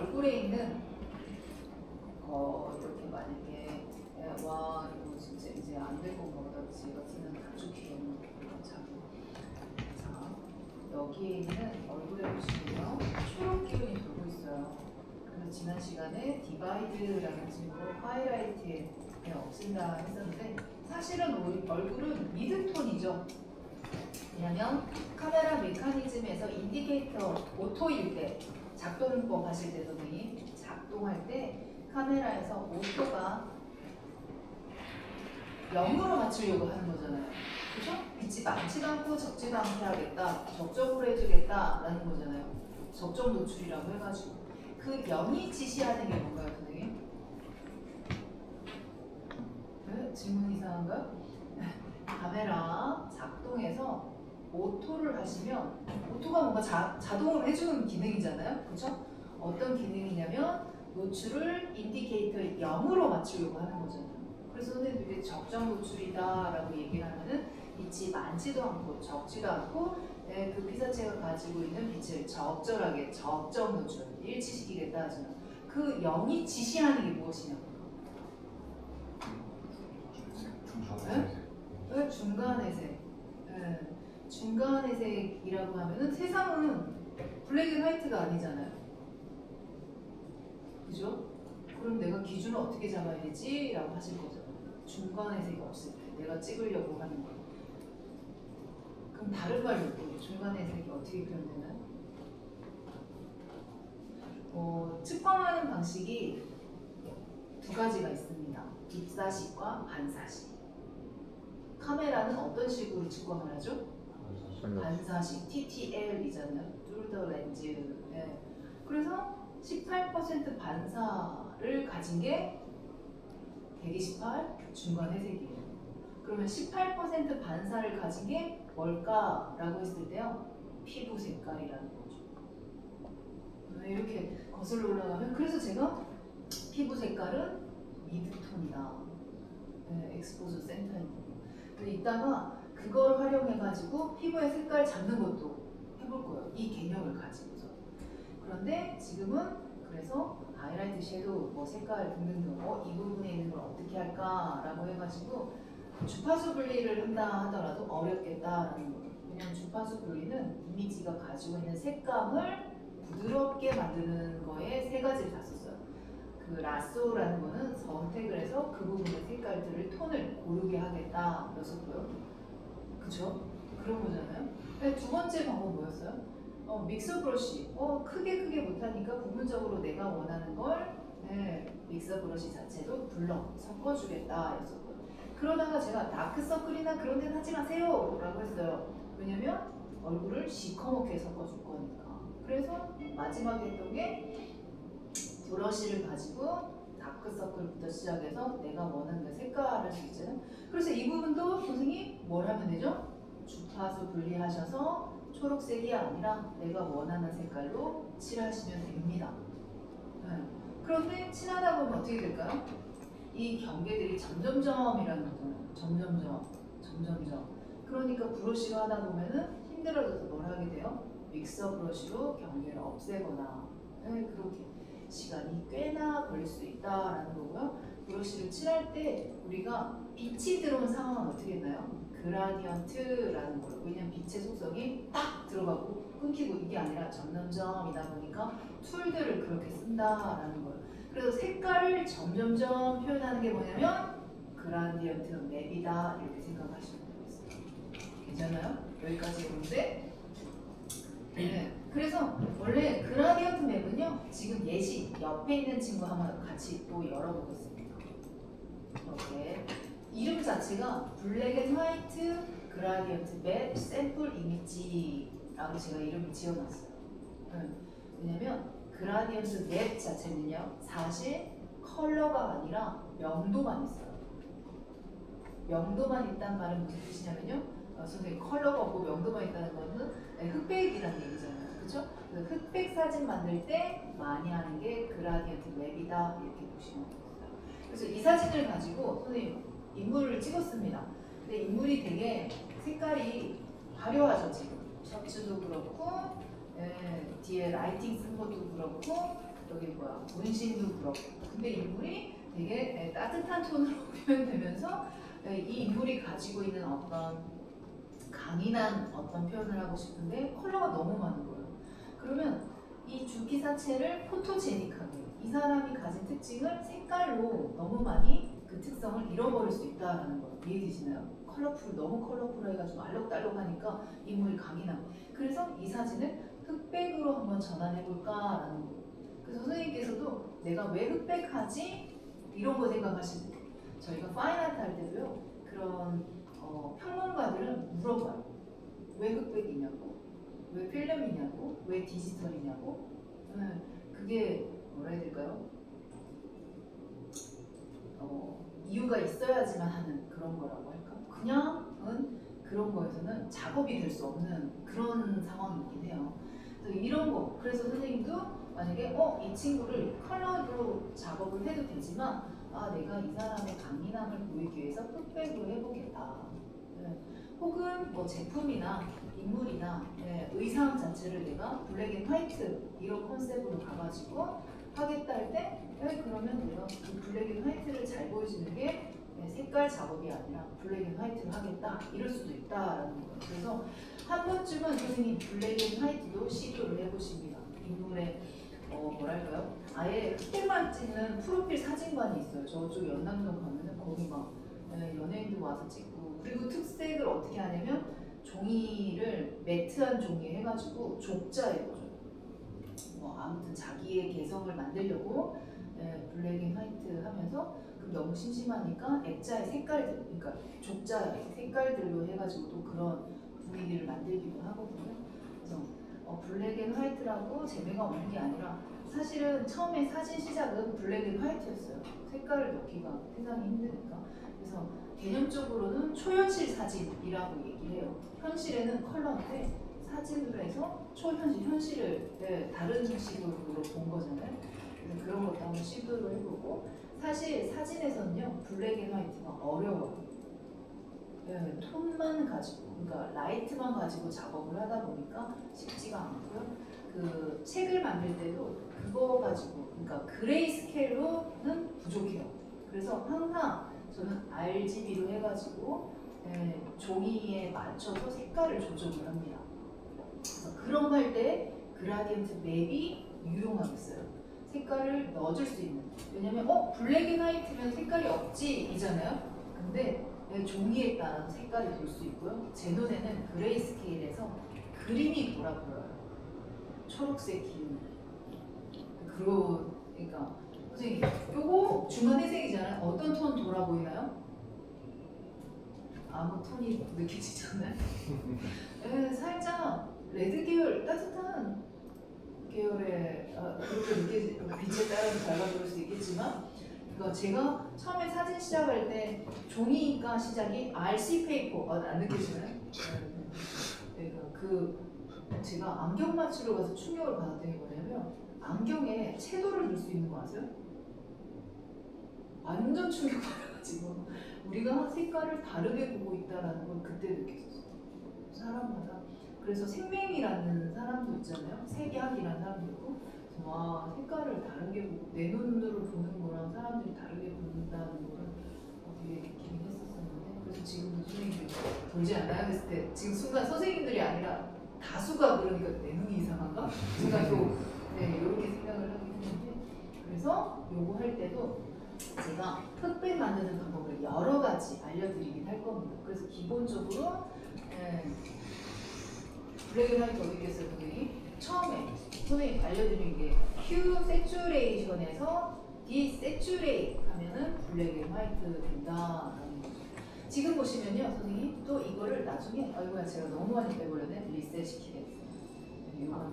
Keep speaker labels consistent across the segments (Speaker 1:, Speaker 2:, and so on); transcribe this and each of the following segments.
Speaker 1: 얼굴에 있는 이렇게 만약에 와 이거 진짜 이제 안 될 건가 보다 제가 쓰는 가축기에는 자 여기에 있는 얼굴에 보시면요 초록 기운이 돌고 있어요. 그래서 지난 시간에 디바이드라는 친구로 하이라이트에 없앤다 했었는데 사실은 얼굴은 미드톤이죠. 왜냐면 카메라 메커니즘에서 인디케이터 오토일 때 작동법 하실 때 선생님 작동할 때 카메라에서 오토가 0으로 맞추려고 하는 거잖아요. 그죠? 빛이 많지도 않고 적지도 않게 하겠다. 적정으로 해주겠다 라는 거잖아요. 적정 노출이라고 해가지고 그 0이 지시하는 게 뭔가요 선생님? 네? 질문 이상한가요? 카메라 작동해서 오토를 하시면 오토가 뭔가 자동으로 해주는 기능이잖아요. 그렇죠? 어떤 기능이냐면 노출을 인디케이터 0으로 맞추려고 하는 거잖아요. 그래서 선생님들이 적정 노출이다 라고 얘기를 하면은 빛이 많지도 않고 적지도 않고 그 피사체가 가지고 있는 빛을 적절하게 적정 노출 일치시키겠다 하잖아요. 그 0이 지시하는 게 무엇이냐고. 네? 중간의 색. 네. 중간의 색이라고 하면은 세상은 블랙 앤 화이트가 아니잖아요. 그죠? 그럼 내가 기준을 어떻게 잡아야 되지? 라고 하실 거죠. 중간의 색이 없을 때 내가 찍으려고 하는 거. 그럼 다른 말로 중간의 색이 어떻게 표현되나요? 측정하는 방식이 두 가지가 있습니다. 입사식과 반사식. 카메라는 어떤 식으로 측정을 하죠? 반사식, TTL이잖아요. Through the lens. 네. 그래서 18% 반사를 가진 게 128 중간 회색이에요. 그러면 18% 반사를 가진 게 뭘까라고 했을 때요. 피부 색깔이라는 거죠. 이렇게 거슬러 올라가면 그래서 제가 피부 색깔은 미드톤이다. 네, 엑스포저 센터입니다. 이따가 그걸 활용해가지고 피부의 색깔 잡는 것도 해볼 거예요. 이 개념을 가지고서. 그런데 지금은 그래서 하이라이트 섀도우, 뭐 색깔 등등등 이 부분에 있는 걸 어떻게 할까라고 해가지고 주파수 분리를 한다 하더라도 어렵겠다라는 거예요. 왜냐면 주파수 분리는 이미지가 가지고 있는 색감을 부드럽게 만드는 거에 세 가지를 다 썼어요. 그 라쏘라는 거는 선택을 해서 그 부분의 색깔들을 톤을 고르게 하겠다 였었고요. 그쵸? 그런 거잖아요. 두 번째 방법 뭐였어요? 믹서 브러쉬. 크게 못하니까 부분적으로 내가 원하는 걸 믹서 브러쉬 자체로 불러 섞어주겠다 였었고요. 그러다가 제가 다크서클이나 그런 데는 하지 마세요 라고 했어요. 왜냐면 얼굴을 시커멓게 섞어줄 거니까. 그래서 마지막에 했던 게 브러쉬를 가지고 다크서클부터 시작해서 내가 원하는 그 색깔을 할 수 있잖아요. 그래서 이 부분도 선생님이 뭘 하면 되죠? 주파수 분리하셔서 초록색이 아니라 내가 원하는 색깔로 칠하시면 됩니다. 그런데 칠하다 보면 어떻게 될까요? 이 경계들이 점점점이라는 거잖아요. 점점점. 그러니까 브러쉬로 하다 보면은 힘들어져서 뭘 하게 돼요? 믹서 브러쉬로 경계를 없애거나 그렇게 시간이 꽤나 걸릴 수 있다라는 거고요. 브러쉬를 칠할 때 우리가 빛이 들어온 상황은 어떻게 했나요? 그라디언트라는 거예요. 왜냐면 빛의 속성이 딱 들어가고 끊기고 이게 아니라 점점점이다 보니까 툴들을 그렇게 쓴다라는 거예요. 그래서 색깔을 점점점 표현하는 게 뭐냐면 그라디언트 맵이다 이렇게 생각하시면 되겠어요. 괜찮아요? 여기까지 오는데 네. 그래서 원래 그라디언트 맵은요 지금 예시 옆에 있는 친구 한번 같이 또 열어보겠습니다. 이렇게 이름 자체가 블랙 앤 화이트 그라디언트 맵 샘플 이미지라고 제가 이름을 지어놨어요. 왜냐면 그라디언트 맵 자체는요 사실 컬러가 아니라 명도만 있어요. 명도만 있다는 말은 무슨 뜻이냐면요 선생님 컬러가 없고 명도만 있다는 거는 흑백이라는 얘기잖아요. 그렇죠? 흑백 사진 만들 때 많이 하는 게 그라디언트 맵이다 이렇게 보시면 되겠어요. 그래서 이 사진을 가지고 선생님 인물을 찍었습니다. 근데 인물이 되게 색깔이 화려하죠 지금. 셔츠도 그렇고 뒤에 라이팅 쓴 것도 그렇고 여기 뭐야 문신도 그렇고 근데 인물이 되게 따뜻한 톤으로 표현되면서 이 인물이 가지고 있는 어떤 강인한 어떤 표현을 하고 싶은데 컬러가 너무 많은 거예요. 그러면 이 주기사체를 포토제닉하게 이 사람이 가진 특징을 색깔로 너무 많이 그 특성을 잃어버릴 수 있다라는 거예요. 이해되시나요? 너무 컬러풀해가지고 알록달록하니까 인물이 강인한. 그래서 이 사진을 흑백으로 한번 전환해볼까라는 거예요. 그래서 선생님께서도 내가 왜 흑백하지? 이런 거 생각하시면 돼요. 저희가 파인아트 할 때도요. 그런 평론가들은 물어봐요. 왜 흑백이냐고, 왜 필름이냐고, 왜 디지털이냐고. 그게 뭐라 해야 될까요? 이유가 있어야지만 하는 그런 거라고 할까? 그냥은 그런 거에서는 작업이 될 수 없는 그런 상황이긴 해요. 그래서 이런 거, 그래서 선생님도 만약에 이 친구를 컬러로 작업을 해도 되지만 내가 이 사람의 강인함을 보이기 위해서 흑백으로 해보겠다. 혹은 뭐 제품이나 인물이나 의상 자체를 내가 블랙 앤 화이트 이런 컨셉으로 가가지고 하겠다 할 때 그러면 내가 그 블랙 앤 화이트를 잘 보여주는 게 색깔 작업이 아니라 블랙 앤 화이트를 하겠다 이럴 수도 있다라는 거예요. 그래서 한 번쯤은 선생님 블랙 앤 화이트도 시도를 해보십니다. 인물의 뭐랄까요? 아예 흑백만 찍는 프로필 사진관이 있어요. 저쪽 연남동 가면은 거기 막 연예인도 와서 찍고 그리고 특색을 어떻게 하냐면 종이를 매트한 종이 해가지고 족자해버려요. 아무튼 자기의 개성을 만들려고 블랙 앤 화이트 하면서 그럼 너무 심심하니까 액자의 색깔들, 그러니까 족자의 색깔들로 해가지고 또 그런 분위기를 만들기도 하거든요. 그래서 블랙 앤 화이트라고 재미가 없는 게 아니라 사실은 처음에 사진 시작은 블랙 앤 화이트였어요. 색깔을 넣기가 세상에 힘드니까. 그래서 개념적으로는 초현실 사진이라고 얘기를 해요. 현실에는 컬러인데 사진으로 해서 초현실, 현실을 다른 식으로 본 거잖아요. 그래서 그런 것도 한번 시도를 해보고 사실 사진에서는요 블랙 앤 화이트가 어려워요. 톤만 가지고, 그러니까 라이트만 가지고 작업을 하다 보니까 쉽지가 않고요. 그 책을 만들 때도 그거 가지고, 그러니까 그레이 스케일로는 부족해요. 그래서 항상 저는 RGB로 해가지고 종이에 맞춰서 색깔을 조정을 합니다. 그래서 그런 거 할 때 그라디언트 맵이 유용하겠어요. 색깔을 넣어줄 수 있는. 왜냐면 블랙 앤 화이트면 색깔이 없지 이잖아요. 근데 종이에 따라서 색깔이 돌 수 있고요. 제 눈에는 그레이 스케일에서 그림이 돌아 보여요. 초록색 기운. 그러니까 선생님, 요거 중간 회색이잖아요. 어떤 톤 돌아 보이나요? 아무 톤이 느껴지잖아요. 살짝 레드 계열, 따뜻한 계열의 그렇게 느껴지. 빛에 따라서 달라 보일 수 있겠지만, 그러니까 제가 처음에 사진 시작할 때 종이가 시작이 RC 페이퍼 안 느껴지나요? 그러니까 제가 안경 맞추러 가서 충격을 받았던 게 뭐냐면 안경에 채도를 넣을 수 있는 거 아세요? 완전 충격받아가지고 우리가 색깔을 다르게 보고 있다는 걸 그때 느꼈었어요. 사람마다. 그래서 생명이라는 사람도 있잖아요. 색약이라는 사람도 있고 와 색깔을 다르게 보고 내 눈으로 보는 거랑 사람들이 다르게 본다는 거를 되게 느끼긴 했었었는데 그래서 지금도 선생님이 돌지 않아요? 그랬을 때 지금 순간 선생님들이 아니라 다수가 그러니까 내 눈이 이상한가? 제가 이렇게 생각을 하긴 했는데 그래서 요거 할 때도 제가 흑백 만드는 방법을 여러 가지 알려드리긴 할 겁니다. 그래서 기본적으로 블랙 앤 화이트 어디 있겠어요, 선생님? 처음에 선생님 알려드린 게 휴 세츄레이션에서 디세츄레이트 하면은 블랙 앤 화이트 된다라는 거죠. 지금 보시면요, 선생님 또 이거를 나중에 아이고야 제가 너무 많이 빼버렸네. 리셋 시키겠어요. 요만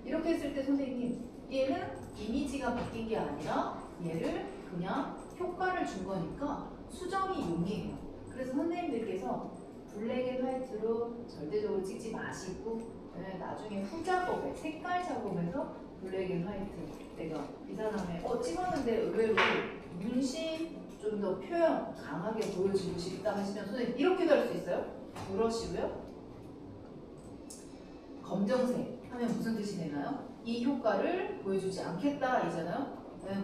Speaker 1: 이렇게 했을 때 선생님 얘는 이미지가 바뀐 게 아니라 얘를 그냥 효과를 준 거니까 수정이 용이해요. 그래서 선생님들께서 블랙 앤 화이트로 절대적으로 찍지 마시고 나중에 후작업에 색깔 작업에서 블랙 앤 화이트 내가 이 사람의 찍었는데 의외로 문신 좀 더 표현 강하게 보여주고 싶다 하시면 선생님 이렇게도 할 수 있어요. 브러쉬고요. 검정색 하면 무슨 뜻이 되나요? 이 효과를 보여주지 않겠다 이잖아요.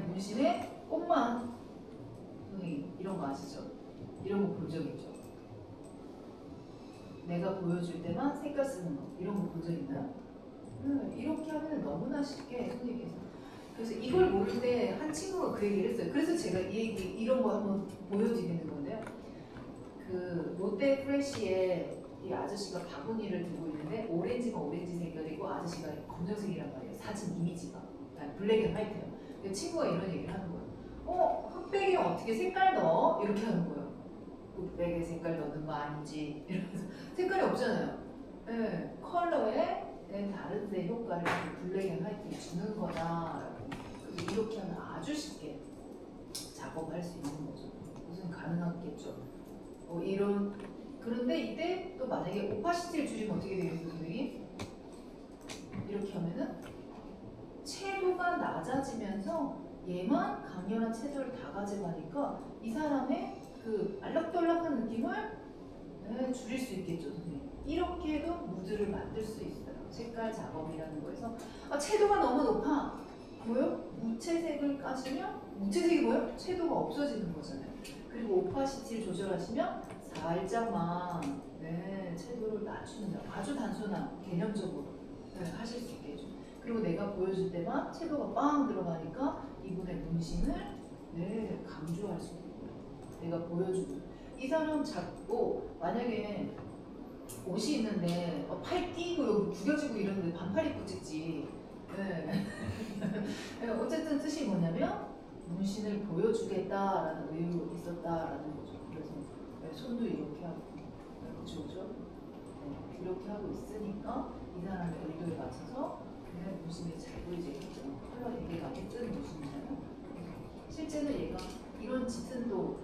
Speaker 1: 문신의 꽃만 이런 거 아시죠? 이런 거 본 적 있죠? 내가 보여줄 때만 색깔 쓰는 거 이런 거 본 적 있나요? 이렇게 하면 너무나 쉽게 선생님께서 그래서 이걸 모를 때 한 친구가 그 얘기를 했어요. 그래서 제가 이 얘기 이런 거 한번 보여드리는 건데요. 그 롯데 프레시에 이 아저씨가 바구니를 들고 있는데 오렌지가 오렌지 색깔이고 아저씨가 검정색이란 말이에요. 사진 이미지가 블랙 앤 화이트예요. 그 친구가 이런 얘기를 하는 거예요. 흑백에 어떻게 색깔 넣어? 이렇게 하는 거예요. 흑백에 색깔 넣는 거 아니지? 이러면서 색깔이 없잖아요. 네, 컬러에 다른데 효과를 블랙 앤 화이트에 주는 거다. 그래서 이렇게 하면 아주 쉽게 작업할 수 있는 거죠. 무슨 가능하겠죠. 이런 그런데 이때 또 만약에 오파시티를 줄이면 어떻게 되겠어요, 선생님? 이렇게 하면은 채도가 낮아지면서 얘만 강렬한 채도를 다 가져가니까 이 사람의 그 알락달락한 느낌을 줄일 수 있겠죠, 선생님. 이렇게 해도 무드를 만들 수 있어요. 색깔 작업이라는 거에서 채도가 너무 높아. 보여? 무채색을 까시면 무채색이 뭐예요? 채도가 없어지는 거잖아요. 그리고 오파시티를 조절하시면 살짝만 채도를 낮추는 아주 단순한 개념적으로 하실 수 있겠죠. 그리고 내가 보여줄 때만 채도가 빵 들어가니까 이분의 문신을 강조할 수 있는 거예요. 내가 보여주고 이 사람 잡고 만약에 옷이 있는데 팔 띄고 여기 구겨지고 이러는데 반팔 입고 찍지. 어쨌든 뜻이 뭐냐면 문신을 보여주겠다라는 의욕이 있었다라는 거죠. 그래서 손도 이렇게 하고 그렇죠? 이렇게 하고 있으니까 이 사람의 의도에 맞춰서 문신이 잘 보이겠죠. 컬러 되게 많이 뜨는 문신이잖아요. 실제는 얘가 이런 짙은 도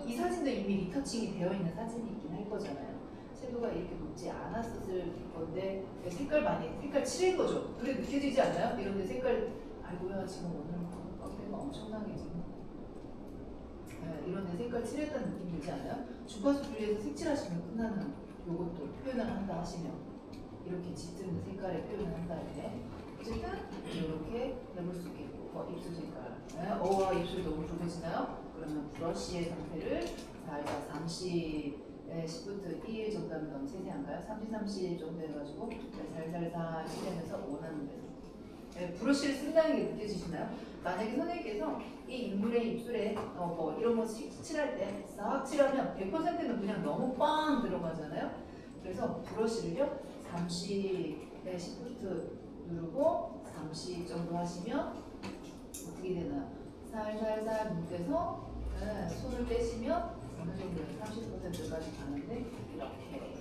Speaker 1: 이 사진도 이미 리터칭이 되어 있는 사진이긴 할 거잖아요. 채도가 이렇게 높지 않았을 건데 색깔 칠한 거죠. 그래 느껴지지 않나요? 이런데 색깔 아이고야 지금 오늘 깜빡이가 엄청나게 지금 이런데 색깔 칠했다는 느낌 들지 않나요? 주파수 분리해서 색칠하시면 끝나는 요것도 표현을 한다 하시면 이렇게 짙은 색깔의 표현을 한다 이렇게 어쨌든 이렇게 해볼 수 있겠고 입술 색깔 입술이 너무 붉어지나요? 그러면 브러쉬의 상태를 살짝 10부터 1 정도 하면 너무 세세한가요? 30 정도 해가지고 살살살 칠하면서 원하는 데서 브러쉬를 쓴다는 게 느껴지시나요? 만약에 선생님께서 이 인물의 입술에 뭐 이런 거 칠할 때 싹 칠하면 100%는 그냥 너무 빵 들어가잖아요. 그래서 브러쉬를요 10부터 누르고 30 정도 하시면 어떻게 되나요? 살살살 문대서 손을 떼시면 어느 정도 30%까지 가는데 이렇게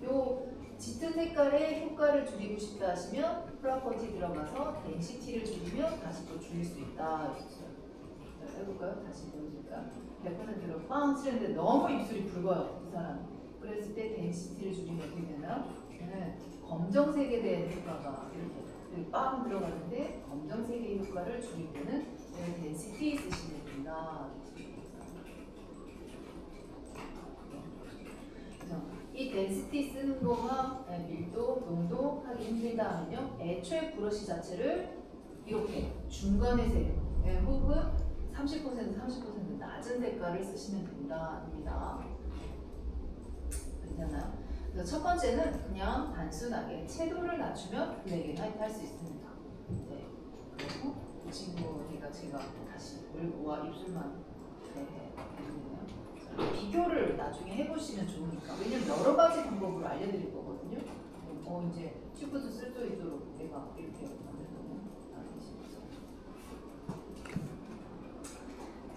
Speaker 1: 요 짙은 색깔의 효과를 줄이고 싶다 하시면 프로퍼티 들어가서 덴시티를 줄이면 다시 또 줄일 수 있다. 자, 해볼까요? 다시 보여줄까요? 100%로 빵 치는데 너무 입술이 붉어요. 이 사람. 그랬을 때 덴시티를 줄이면 어떻게 되나요? 검정색에 대한 효과가 이렇게 빵 들어가는데 검정색의 효과를 줄일 때는 덴시티 쓰시면 됩니다. 이 덴시티 쓰는 거가 밀도, 농도 하기 힘들다 하면요. 애초에 브러쉬 자체를 이렇게 중간의 색 혹은 30% 낮은 색깔을 쓰시면 된다입니다. 괜찮아요? 그래서 첫 번째는 그냥 단순하게 채도를 낮추면 블랙 앤 화이트 할 수 있습니다. 그리고 이 친구가 제가 다시 얼굴과 입술만 비교를 나중에 해보시면 좋으니까. 왜냐면 여러 가지 방법으로 알려드릴 거거든요. 이제 튜브도 쓸 수 있도록 내가 이렇게 만들거든요.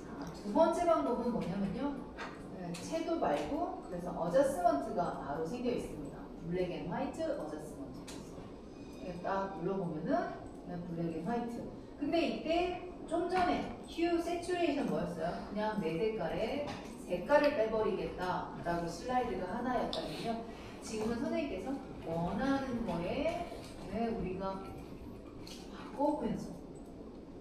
Speaker 1: 자, 두 번째 방법은 뭐냐면요. 채도 말고 그래서 어저스먼트가 바로 생겨 있습니다. 블랙 앤 화이트 어저스먼트. 딱 눌러보면은 블랙 앤 화이트. 근데 이때 좀 전에 휴 세츄레이션 뭐였어요? 그냥 내 색깔에 색깔을 빼버리겠다라고 슬라이드가 하나였다면요. 지금은 선생님께서 원하는 거에 우리가 바꿔보면서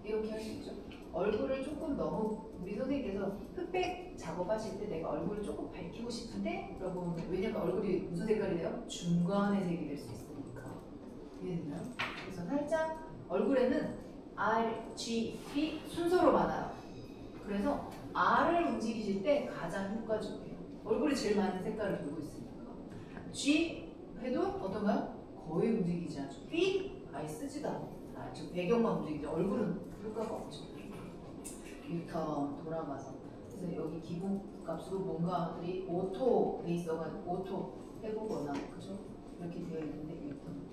Speaker 1: 이렇게 할 수 있죠. 얼굴을 조금 너무 우리 선생님께서 흑백 작업하실 때 내가 얼굴을 조금 밝히고 싶은데 왜냐면 얼굴이 무슨 색깔이 돼요? 중간의 색이 될 수 있으니까 이해되나요? 그래서 그래서 살짝 얼굴에는 R, G, B 순서로 많아요. 그래서 R을 움직이실 때 가장 효과적이에요. 얼굴이 제일 많은 색깔을 들고 있으니까. G 해도 어떤가요? 거의 움직이지 않죠. B 아예 쓰지도 않죠. 배경만 움직이죠. 얼굴은 효과가 없죠. 유턴 돌아가서. 그래서 여기 기본값으로 뭔가들이 오토 돼 있어가지고 오토 해보거나 그죠? 이렇게 되어 있는데 유턴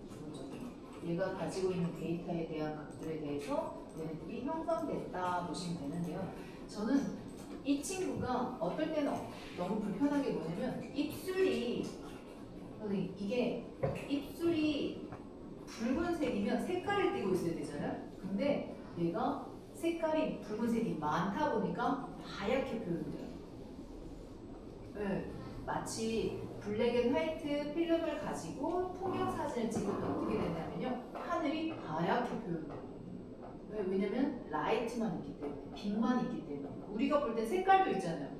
Speaker 1: 기본적으로 얘가 가지고 있는 데이터에 대한 값들에 대해서 얘네들이 형성됐다 보시면 되는데요. 저는 이 친구가 어떨 때는 너무 불편한 게 뭐냐면 입술이 이게 입술이 붉은색이면 색깔을 띠고 있어야 되잖아요. 근데 얘가 색깔이 붉은색이 많다 보니까 하얗게 표현돼요. 네, 마치 블랙 앤 화이트 필름을 가지고 통영 사진을 찍으면 어떻게 되냐면요. 하늘이 하얗게 표현돼요. 왜냐면 라이트만 있기 때문에, 빛만 있기 때문에. 우리가 볼 때 색깔도 있잖아요.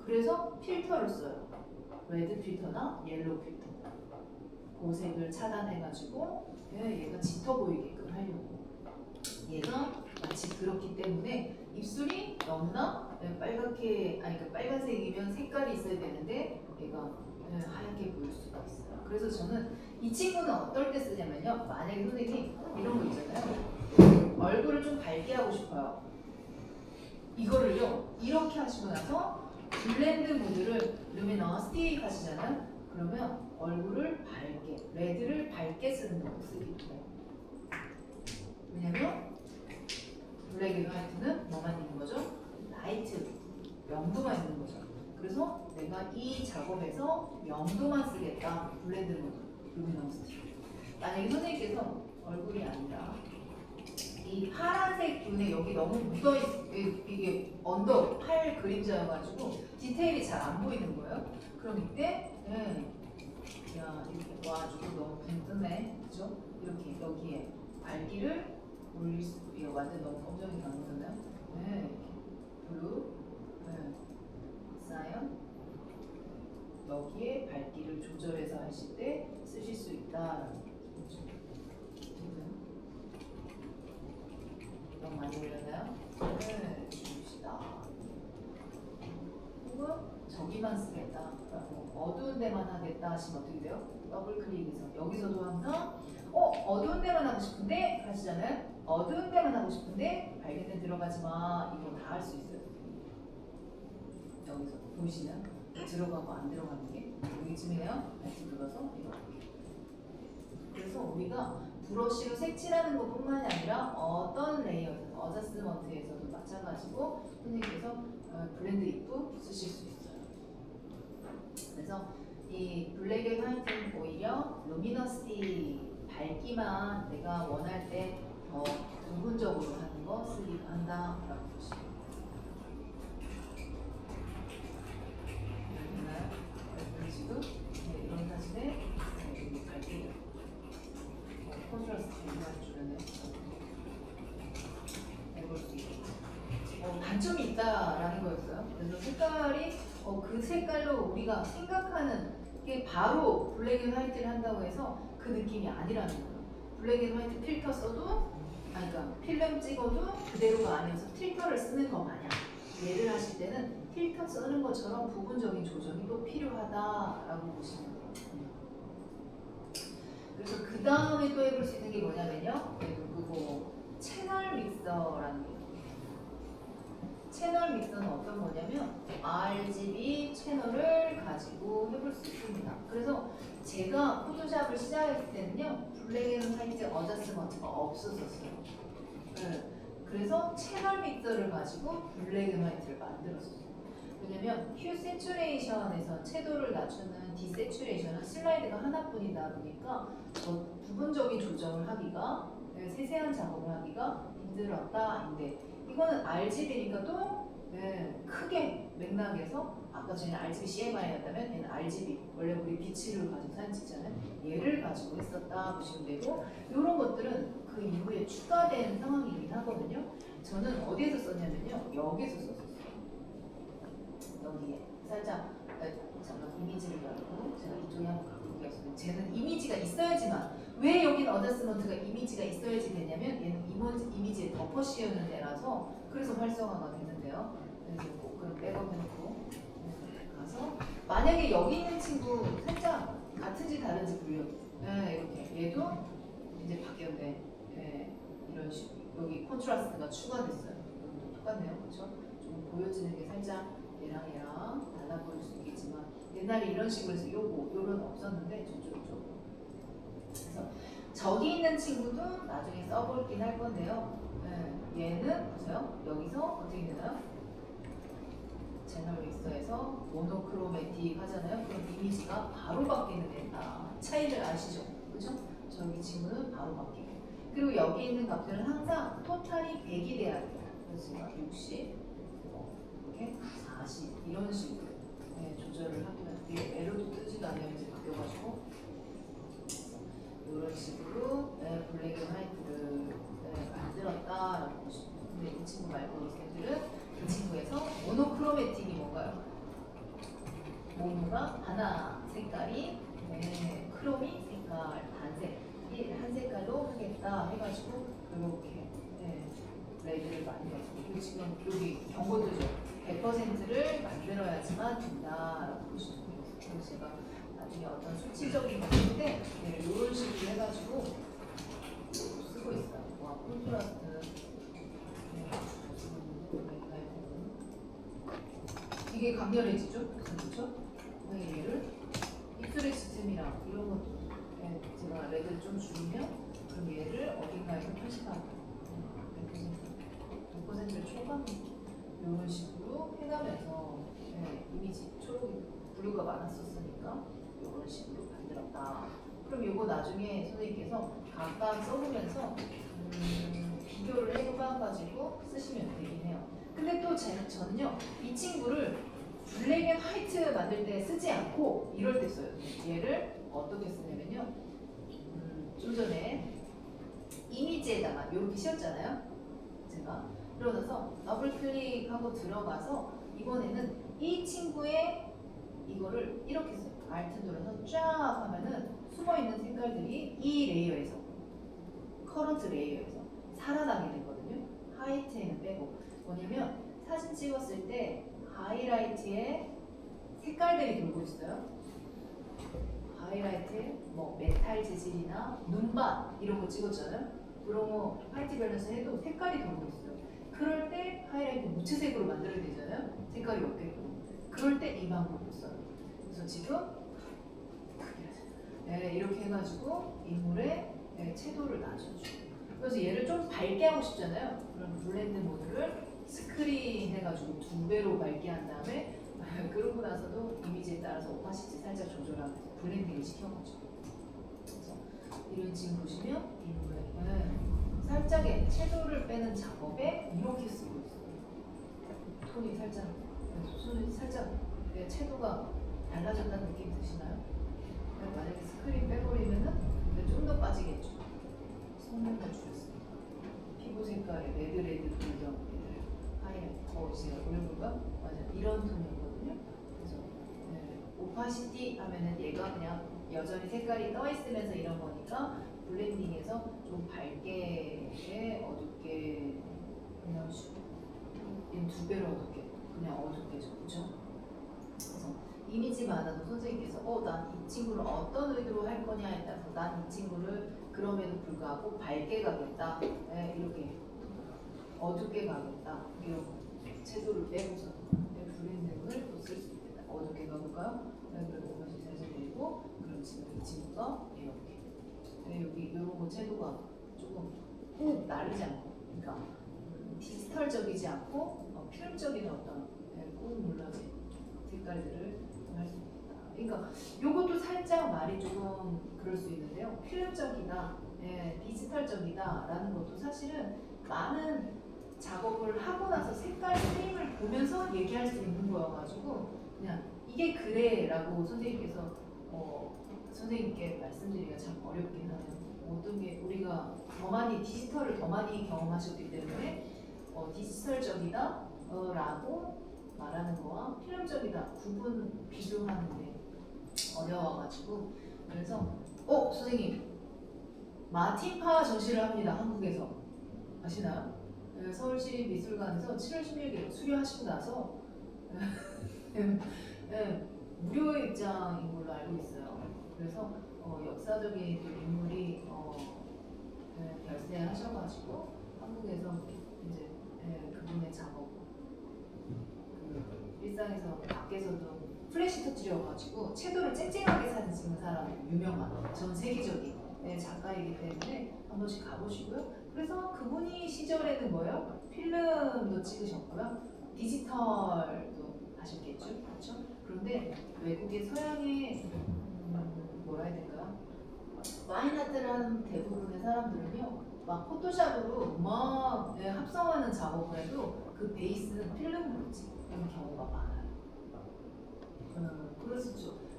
Speaker 1: 그래서 필터를 써요. 레드 필터나 옐로우 필터. 고색을 차단해가지고 얘가 짙어 보이게끔 하려고. 얘가 마치 그렇기 때문에 입술이 너무나 빨갛게, 그러니까 빨간색이면 색깔이 있어야 되는데 얘가 하얗게 보일 수가 있어요. 그래서 저는 이 친구는 어떨 때 쓰냐면요. 만약에 선생님이 이런 거 있잖아요. 얼굴을 좀 밝게 하고 싶어요. 이거를요. 이렇게 하시고 나서 블렌드 모드를 루미너시티 하시잖아요. 그러면 얼굴을 밝게, 레드를 밝게 쓰는 거 쓰기 돼요. 왜냐면 블랙 앤 화이트는 뭐만 있는 거죠? 라이트, 명도만 있는 거죠. 그래서 내가 이 작업에서 명도만 쓰겠다. 블렌드 모드, 루미너시티. 만약에 선생님께서 얼굴이 아니라 이 파란색 눈에 여기 너무 묻어 이게 언더 팔 그림자여가지고 디테일이 잘 안 보이는 거예요. 그럼 이때 야 이렇게 와가지고 너무 붕뜨네, 그죠? 이렇게 여기에 알기를 올릴 수, 이거 완전 너무 검정이 강하잖아요. 블루, 사이언 여기에 밝기를 조절해서 하실 때 쓰실 수 있다라는 거죠. 너무 많이 올렸나요? 줍시다. 혹은 저기만 쓰겠다라고 어두운 데만 하겠다 하시면 어떻게 돼요? 더블 클릭해서 여기서도 항상 어두운 데만 하고 싶은데 하시잖아요. 어두운 데만 하고 싶은데 밝은 데 들어가지 마. 이거 다 할 수 있어요. 여기서 보이시나요? 들어가고 안 들어가는 게 여기쯤이에요. 다시 눌러서 이렇게. 그래서 우리가 브러쉬로 색칠하는 것뿐만이 아니라 어떤 레이어든 어저스먼트에서도 마찬가지고 선생님께서 블렌드 이프 쓰실 수 있어요. 그래서 이 블랙 앤 화이트는 오히려 루미너시티 밝기만 내가 원할 때 더 부분적으로 하는 거 쓰기도 한다라고 보시면 됐나요? 이런 식으로 이런 사진에 여기 밝게 컨트라스트 주면은 해볼 수 있겠죠. 단점이 있다라는 거였어요. 그래서 색깔이 그 색깔로 우리가 생각하는 게 바로 블랙 앤 화이트를 한다고 해서 그 느낌이 아니라는 거예요. 블랙 앤 화이트 필터 써도 그러니까 필름 찍어도 그대로가 아니어서 필터를 쓰는 거 마냥 얘를 하실 때는 필터 쓰는 것처럼 부분적인 조정이 또 필요하다라고 보시면 돼요. 그래서 그 다음에 또 해볼 수 있는 게 뭐냐면요. 그거 채널 믹서라는 게 있어요. 채널 믹서는 어떤 거냐면 RGB 채널을 가지고 해볼 수 있습니다. 그래서 제가 포토샵을 시작했을 때는요. 블랙 앤 화이트 어저스먼트가 없었어요. 그래서 채널 믹서를 가지고 블랙 앤 화이트를 만들었어요. 왜냐면 휴 세츄레이션에서 채도를 낮추는 디세츄레이션은 슬라이드가 하나뿐이다 보니까 부분적인 조정을 하기가 세세한 작업을 하기가 힘들었다인데 이거는 RGB니까 또 크게 맥락에서 아까 전에 RGB CMY였다면 얘는 RGB 원래 우리 빛을 가지고 사진 찍잖아요. 얘를 가지고 했었다 보시면 되고 이런 것들은 그 이후에 추가된 상황이긴 하거든요. 저는 어디에서 썼냐면요. 여기서 썼어요. 여기에 살짝 잠깐 이미지를 열고 제가 이쪽에 한번 갖고 오겠습니다. 쟤는 이미지가 있어야지만 왜 여긴 어저스먼트가 이미지가 있어야지 되냐면 얘는 이미지에 덮어 씌우는 애라서 그래서 활성화가 되는데요. 그래서 꼭 그럼 백업 해놓고 가서 만약에 여기 있는 친구 살짝 같은지 다른지 불려. 이렇게 얘도 이제 바뀌었네. 이런 식으로 여기 콘트라스트가 추가됐어요. 여기도 똑같네요, 그렇죠? 좀 보여지는 게 살짝 얘랑 달라 보일 수 있겠지만 옛날에 이런 식으로 해서 요런 없었는데 저쪽. 그래서 저기 있는 친구도 나중에 써볼긴 할 건데요. 얘는 보세요. 여기서 어떻게 되나요? 채널 믹서에서 모노크로매틱 하잖아요. 그럼 이미지가 바로 바뀌는 애다. 차이를 아시죠? 그죠? 저기 친구는 바로 바뀌고. 그리고 여기 있는 값들은 항상 토탈이 100이 돼야 돼요. 그래서 제가 60, 이렇게 40 이런 식으로 조절을 하면 이게 에러도 뜨지도 않아요. 이제 바뀌어가지고 이런 식으로 블랙 앤 화이트를 만들었다라고 보시면. 근데 이 친구 말고 이 친구에서 모노크로매틱이 뭔가요? 모노가 하나, 색깔이 크롬이 색깔 단색 한 색깔로 하겠다 해가지고 이렇게 레드를 만들었고 지금 여기 경고도죠. 100%를 만들어야지만 된다라고 보시면 돼요. 그래서 제가 나중에 어떤 수치적인 것인데 이런 식으로 해가지고 쓰고 있어요. 와, 콘트라스트 이게 강렬해지죠? 그렇죠? 얘를 입술의 시스템이랑 이런 것도 제가 레드를 좀 줄이면 그럼 얘를 어딘가에서 표시하고 100%를 초과하는 이런 식으로 해가면서 이미지 초록이 블루가 많았었으니까 이런 식으로 만들었다. 그럼 이거 나중에 선생님께서 각각 써보면서 비교를 해봐가지고 쓰시면 되긴 해요. 근데 또 저는요 이 친구를 블랙 앤 화이트 만들 때 쓰지 않고 이럴 때 써요. 얘를 어떻게 쓰냐면요. 좀 전에 이미지에다가 이렇게 씌웠잖아요. 제가 그러면서 더블 클릭하고 들어가서 이번에는 이 친구의 이거를 이렇게 써요. 알트 눌러서 쫙 하면은 숨어있는 색깔들이 이 레이어에서 커런트 레이어에서 살아나게 되거든요. 하이트에는 빼고 뭐냐면 사진 찍었을 때 하이라이트에 색깔들이 돌고 있어요. 하이라이트에 뭐 메탈 재질이나 눈밭 이런 거 찍었잖아요. 그런 거 화이트 밸런스 해도 색깔이 돌고 있어요. 그럴 때 하이라이트 무채색으로 만들어야 되잖아요. 색깔이 없게끔. 그럴 때 이 방법을 써요. 그래서 지금 이렇게 해가지고 인물의 채도를 낮춰주고. 그래서 얘를 좀 밝게 하고 싶잖아요. 그럼 블렌드 모드를 스크린 해가지고 2배로 밝게 한 다음에 그러고 나서도 이미지에 따라서 오파시티 살짝 조절하면서 블렌딩을 시켜가지고. 그래서 이런 지금 보시면 인물의 살짝의 채도를 빼는 작업에 이렇게 쓰고 있어요. 톤이 살짝, 손이 살짝 채도가 달라졌다는 느낌 드시나요? 만약에 스크린 빼버리면은 좀 더 빠지겠죠. 성능을 줄였습니다. 피부 색깔의 레드 불경 하이라이트 제가 올려볼까? 맞아, 이런 톤이거든요. 그래서 오파시티 하면은 얘가 그냥 여전히 색깔이 떠 있으면서 이런 거니까 블렌딩해서 좀 밝게 어둡게 그냥 얘는 2배로 어둡게 그냥 어둡게죠, 그렇죠? 그래서 이미지마다도 선생님께서 난 이 친구를 어떤 의도로 할 거냐에 따라서 난 이 친구를 그럼에도 불구하고 밝게 가겠다, 이렇게 어둡게 가겠다, 이런 채도를 빼고서 블렌딩을 또 쓸 수 있겠다. 어둡게 가볼까요? 그리고 오버시 살짝 내리고 그럼 지금 이 친구가 이렇게 여기 이런 거 채도가 조금 꼭 나르지 않고 그러니까 디지털적이지 않고 필름적인 어떤 꼭 눌러진 색깔들을 할 수 있다. 그러니까 이것도 살짝 말이 조금 그럴 수 있는데요. 필름적이다, 디지털적이다라는 것도 사실은 많은 작업을 하고 나서 색깔 프레임을 보면서 얘기할 수 있는 거여가지고 그냥 이게 그래라고 선생님께서 선생님께 말씀드리기가 참 어렵긴 하네요. 어떤 게 우리가 디지털을 더 많이 경험하셨기 때문에 디지털적이다 라고 말하는 거와 필름적이다 비교하는 게 어려워가지고 그래서 선생님 마틴파 전시를 합니다. 한국에서. 아시나요? 네, 서울시 미술관에서 7월 16일 수료하시고 나서 네, 무료 입장인 걸로 알고 있어요. 그래서 역사적인 인물이 별세하셔가지고 한국에서 이제 그분의 작업 그 일상에서 밖에서도 플래시 터뜨려가지고 채도를 쨍쨍하게 사진 찍는 사람 유명한 전 세계적인 작가이기 때문에 한 번씩 가보시고요. 그래서 그분이 시절에는 뭐요? 필름도 찍으셨고요. 디지털도 하셨겠죠. 그렇죠? 그런데 외국의 서양의 뭐라 해야 될까요? 파인아트를 하는 대부분의 사람들은요. 막 포토샵으로 막 합성하는 작업을 해도 그 베이스는 필름으로 찍는 경우가 많아요.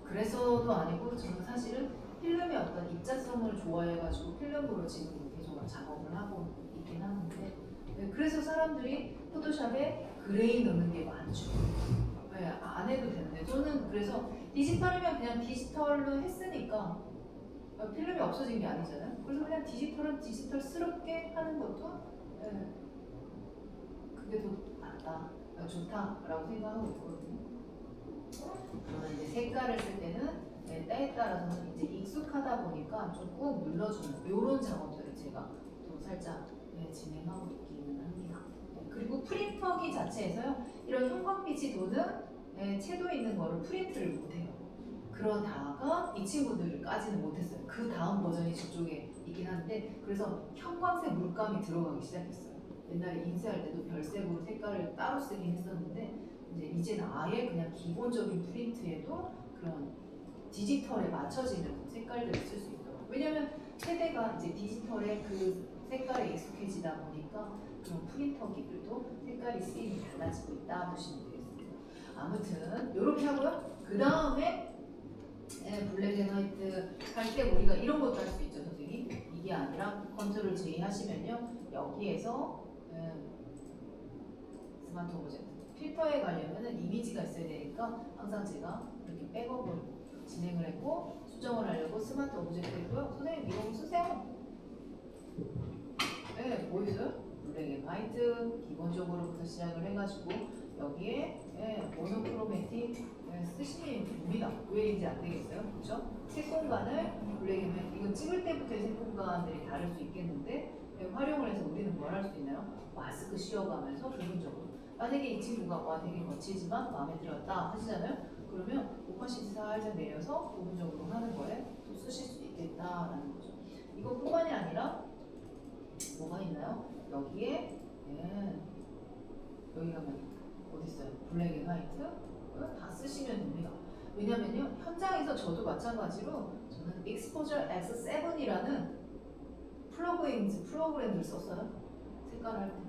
Speaker 1: 그래서도 아니고 저는 사실은 필름의 어떤 입자성을 좋아해가지고 필름으로 지금 계속 작업을 하고 있긴 하는데 그래서 사람들이 포토샵에 그레이 넣는 게 많죠. 안 해도 되는데 저는 그래서 디지털이면 그냥 디지털로 했으니까 필름이 없어진 게 아니잖아요. 그래서 그냥 디지털은 디지털스럽게 하는 것도 그게 더 낫다, 좋다라고 생각하고 있거든요. 그러면 이제 색깔을 쓸 때는 때에 따라서는 이제 익숙하다 보니까 좀 꾹 눌러주는 이런 작업들을 제가 또 살짝 진행하고 있기는 합니다. 그리고 프린터기 자체에서요 이런 형광빛이 도는 채도 있는 거를 프린트를 못해요. 그러다가 이 친구들까지는 못했어요. 그 다음 버전이 저쪽에 있긴 한데 그래서 형광색 물감이 들어가기 시작했어요. 옛날에 인쇄할 때도 별색으로 색깔을 따로 쓰긴 했었는데 이제는 아예 그냥 기본적인 프린트에도 그런 디지털에 맞춰지는 색깔들을 쓸 수 있더라고요. 왜냐면 세대가 이제 디지털의 그 색깔에 익숙해지다 보니까 그런 프린터기들도 색깔이 쓰임이 달라지고 있다 보시면 되겠습니다. 아무튼 이렇게 하고요. 그 다음에 블랙 앤 화이트 할 때 우리가 이런 것도 할 수 있죠, 선생님. 이게 아니라 컨트롤 J 하시면요. 여기에서 스마트 오브젝트 필터에 가려면은 이미지가 있어야 되니까 항상 제가 이렇게 백업을 진행을 했고 수정을 하려고 스마트 오브젝트 했고요. 선생님 이거 쓰세요. 네, 보이세요? 블랙 앤 화이트 기본적으로부터 시작을 해가지고 여기에 모노크로매틱 쓰시면 됩니다. 왜인지 안 되겠어요? 그렇죠? 색 공간을 블랙 앤 화이트 이거 찍을 때부터의 색 공간들이 다를 수 있겠는데 활용을 해서 우리는 뭘 할 수 있나요? 마스크 씌워가면서 부분적으로 만약에 이 친구가 와 되게 거치지만 마음에 들었다 하시잖아요. 그러면 오파시티 살짝 내려서 부분적으로 하는 거에 또 쓰실 수 있겠다라는 거죠. 이것뿐만이 아니라 뭐가 있나요? 여기에 여기가 어디 있어요? 블랙 앤 화이트 다 쓰시면 됩니다. 왜냐면요 현장에서 저도 마찬가지로 저는 Exposure X7이라는 프로그램을 썼어요. 색깔 할 때.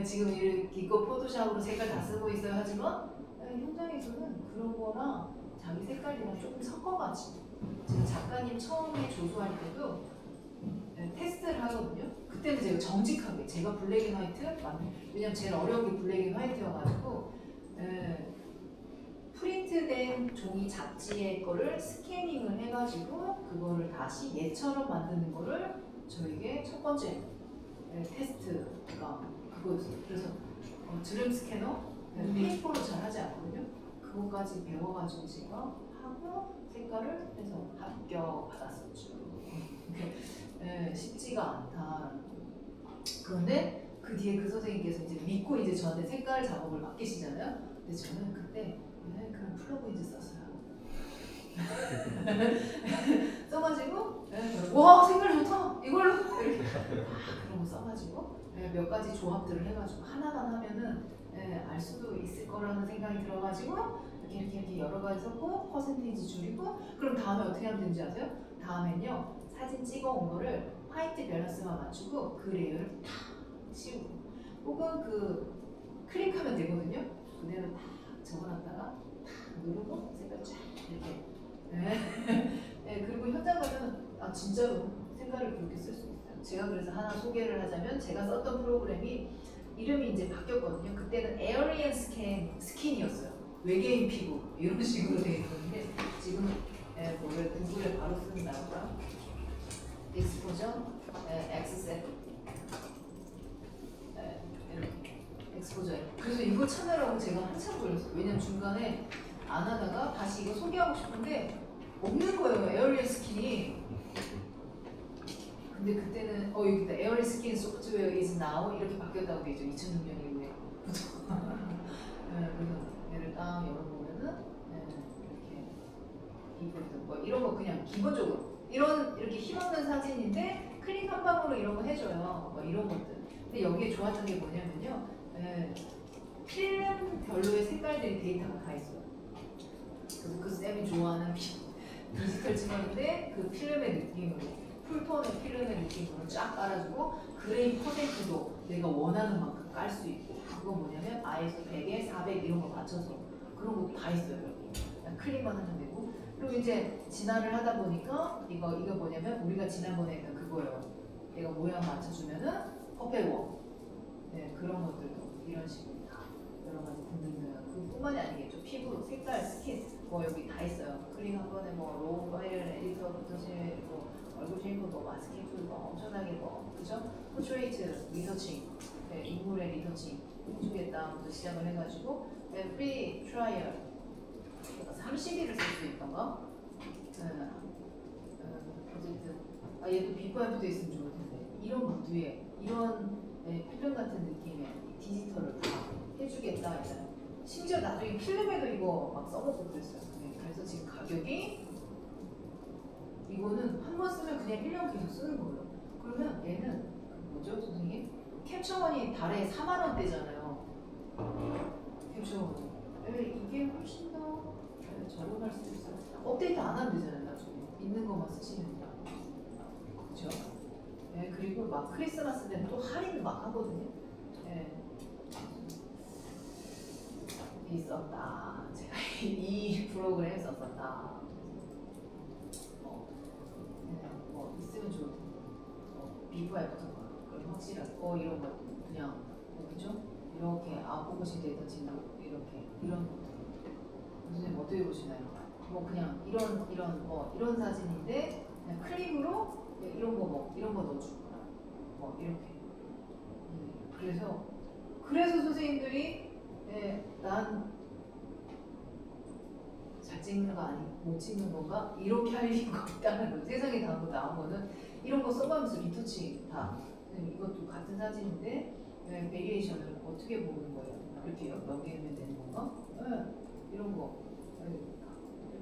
Speaker 1: 지금 이거 포토샵으로 색깔 다 쓰고 있어요 하지만 현장에서는 그런 거랑 자기 색깔이랑 조금 섞어가지고 지금 작가님 처음에 조수할 때도 테스트를 하거든요. 그때는 제가 정직하게 제가 블랙 앤 화이트 왜냐면 제일 어려운 게 블랙 앤 화이트여가지고 프린트된 종이 잡지의 거를 스캐닝을 해가지고 그거를 다시 얘처럼 만드는 거를 저에게 첫 번째 테스트가 그거였어요. 그래서 드럼 스캐너 페이퍼로 잘 하지 않거든요. 그거까지 배워가지고 제가 하고 색깔을 해서 합격 받았었죠. 쉽지가 않다. 그런데 그 뒤에 그 선생님께서 이제 믿고 이제 저한테 색깔 작업을 맡기시잖아요. 근데 저는 그때 그런 플러그인즈 썼어요. 써가지고 와 색깔 좋다 이걸로 이렇게 그런 거 써가지고 몇 가지 조합들을 해가지고 하나만 하면은 알 수도 있을 거라는 생각이 들어가지고 이렇게 여러 가지 썼고 퍼센테이지 줄이고 그럼 다음에 어떻게 하면 되는지 아세요? 다음엔요 사진 찍어온 거를 화이트 밸런스만 맞추고 그 레이어를 탁 씌우고 혹은 그 클릭하면 되거든요. 그대로 딱 적어놨다가 탁 누르고 색깔 쫙 이렇게 그리고 현장 가면 진짜로 색깔을 그렇게 쓸 수 있어요. 제가 그래서 하나 소개를 하자면 제가 썼던 프로그램이 이름이 이제 바뀌었거든요. 그때는 에어리언 스킨이었어요. 외계인 피부 이런 식으로 되어 있었는데 지금은 뭐를 구글에 바로 쓴다고요? 익스포저, 엑스셋, 이렇게 익스포저. 그래서 이거 찾느라고 제가 한참 걸렸어요. 왜냐면 중간에 안 하다가 다시 이거 소개하고 싶은데 없는 거예요. 에어리얼 스킨이. 근데 그때는 여기 있다. 에어리얼 스킨 소프트웨어 is now 이렇게 바뀌었다고 돼 있죠. 2006년 이후에. 그래서 얘를 딱 열어보면은 이렇게 이쁘다. 뭐 이런 거 그냥 기본적으로 이렇게 힘없는 사진인데 클릭 한 방으로 이런 거 해줘요. 뭐 이런 것들. 근데 여기에 좋았던 게 뭐냐면요. 필름별로의 색깔들이 데이터가 다 있어요. 그래서 그 쌤이 좋아하는 디지털 찍었는데 그 필름의 느낌으로 풀톤의 필름의 느낌으로 쫙 깔아주고 그레인 퍼센트도 내가 원하는 만큼 깔 수 있고 그거 뭐냐면 ISO 100에 400 이런 거 맞춰서 그런 것도 다 있어요 여기. 그냥 클릭만 하면 되고 그리고 이제 진화를 하다 보니까 이거 뭐냐면 우리가 지난번에 했던 그거예요. 얘가 모양 맞춰주면은 퍼펙워. 그런 것들도 이런 식으로 다 여러 가지 등등등. 그뿐만이 아니겠죠. 피부, 색깔, 스킨 뭐 여기 다 있어요. 클릭 한 번에 뭐 로우 파일 에디터부터 뭐 얼굴 쉐이프 뭐 마스킹 뭐 엄청나게 뭐 그죠? 포트레이트 리서칭, 인물의 리서칭 해주겠다부터 시작을 해가지고 프리 트라이얼 30일을 쓸 수 있던가? 어쨌든 얘도 비포 애프터 있으면 좋을 텐데 이런 것 뒤에 이런 필름 같은 느낌의 디지털을 다 해주겠다 했잖아요. 심지어 나중에 필름에도 이거 막 써먹고 그랬어요. 그래서 지금 가격이 이거는 한 번 쓰면 그냥 1년 계속 쓰는 거예요. 그러면 얘는 뭐죠 선생님? 캡처원이 달에 4만 원대잖아요. 캡처원. 이게 훨씬 더 저렴할 수도 있어요. 업데이트 안 하면 되잖아요 나중에. 있는 것만 쓰시면 돼요. 그렇죠? 그리고 막 크리스마스 때는 또 할인 막 하거든요. 있었다. 제가 이 프로그램 썼었다. 뭐 있으면 좋을 텐데. 비포 애프터가 그럼 확실하게 이런 거 그냥 그죠? 이렇게 아포그시 데이터 진로 이렇게 이런 선생님 어떻게 보시나요? 뭐 그냥 이런 사진인데 그냥 클릭으로 이런 거 넣어주고 뭐 이렇게. 그래서 선생님들이 난 잘 찍는 거 아니 못 찍는 건가 이렇게 할 이유가 없다는 거. 세상에 나온 거는 이런 거 써가면서 리터치 다. 이것도 같은 사진인데 베리에이션을 어떻게 보는 거예요? 이렇게 넘기면 되는 건가? 이런 거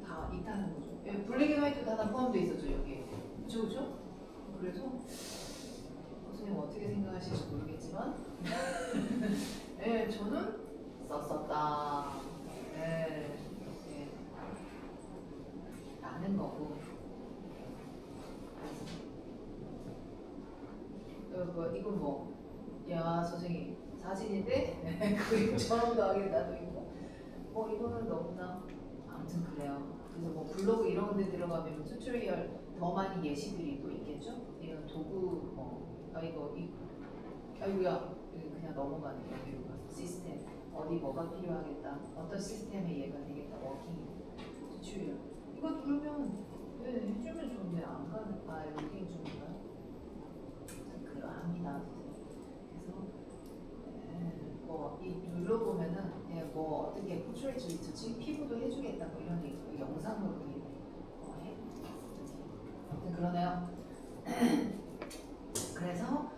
Speaker 1: 다 있다는 거죠. 블랙 앤 화이트도 하나 포함되어 있었죠 여기에. 그죠? 그래서 선생님 어떻게 생각하실지 모르겠지만 저는 썼었다. 라는 거고. 이건 야 선생님 사진인데 그림처럼 더하겠다도 있고 이거는 너무나 아무튼 그래요. 그래서 블로그 이런 데 들어가면 튜토리얼 더 많이 예시들이 또 있겠죠? 이런 도구 아이고야 그냥 넘어가네. 여기로 가서 시스템 어디 뭐가 필요하겠다 어떤 시스템에 얘가 되겠다 워킹 튜토리얼 이거 누르면 해주면 좋은데 안 가는 로딩 중인가? 그러합니다. 그래서 이 눌러보면은 어떻게 포트레이트 리터치 피부도 해주겠다 이런 게 있고 영상으로 해. 아무튼 그러네요. 그래서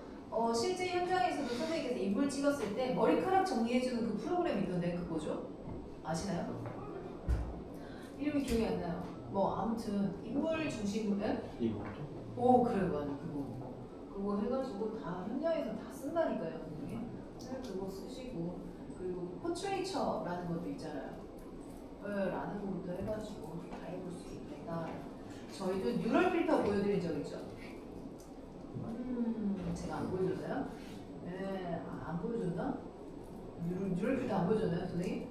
Speaker 1: 실제 현장에서도 선생님께서 인물 찍었을 때 머리카락 정리해주는 그 프로그램이 있던데 그거죠? 아시나요? 이름이 기억이 안 나요. 아무튼 인물 중심으로 이거 그래요 맞아 그거 해가지고 다 현장에서 다 쓴다니까요 선생님. 그거 쓰시고 그리고 포트레이처라는 것도 있잖아요. 라는 것부터 해가지고 다 해볼 수 있겠다. 저희도 뉴럴 필터 보여드린 적 있죠? 제가 안 보여줬나요? 안 보여줬나? 뉴럴 필터 안 보여줬나요 선생님?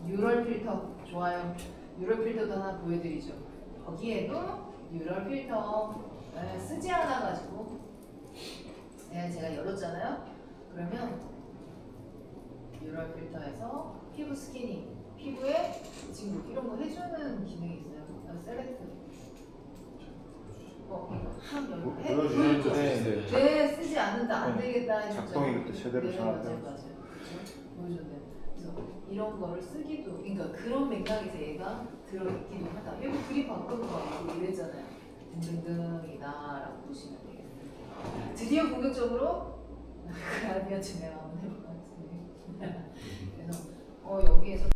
Speaker 1: 뉴럴 필터 좋아요. 뉴럴 필터도 하나 보여드리죠. 여기에도 뉴럴 필터 쓰지 않아 가지고 제가 열었잖아요. 그러면 뉴럴 필터에서 피부 스캐닝, 피부에 친구 이런 거 해주는 기능이 있어요. 셀렉트
Speaker 2: 보여주셨죠.
Speaker 3: 네.
Speaker 1: 왜 쓰지 않는다 안
Speaker 3: 네.
Speaker 1: 되겠다 해서
Speaker 3: 작성이 그때 제대로 잘 안
Speaker 1: 맞아요.
Speaker 3: 돼요.
Speaker 1: 그렇죠? 보여줬네. 그래서 이런 거를 쓰기도 그러니까 그런 맥락에서 얘가 들어있기도 하다. 여기 둘이 바꾼 거 아니고 이랬잖아요. 등등등이다라고 보시면 되겠습니다. 드디어 본격적으로 그라디아 진행 한번 해볼 것 같은데. 그래서 여기에서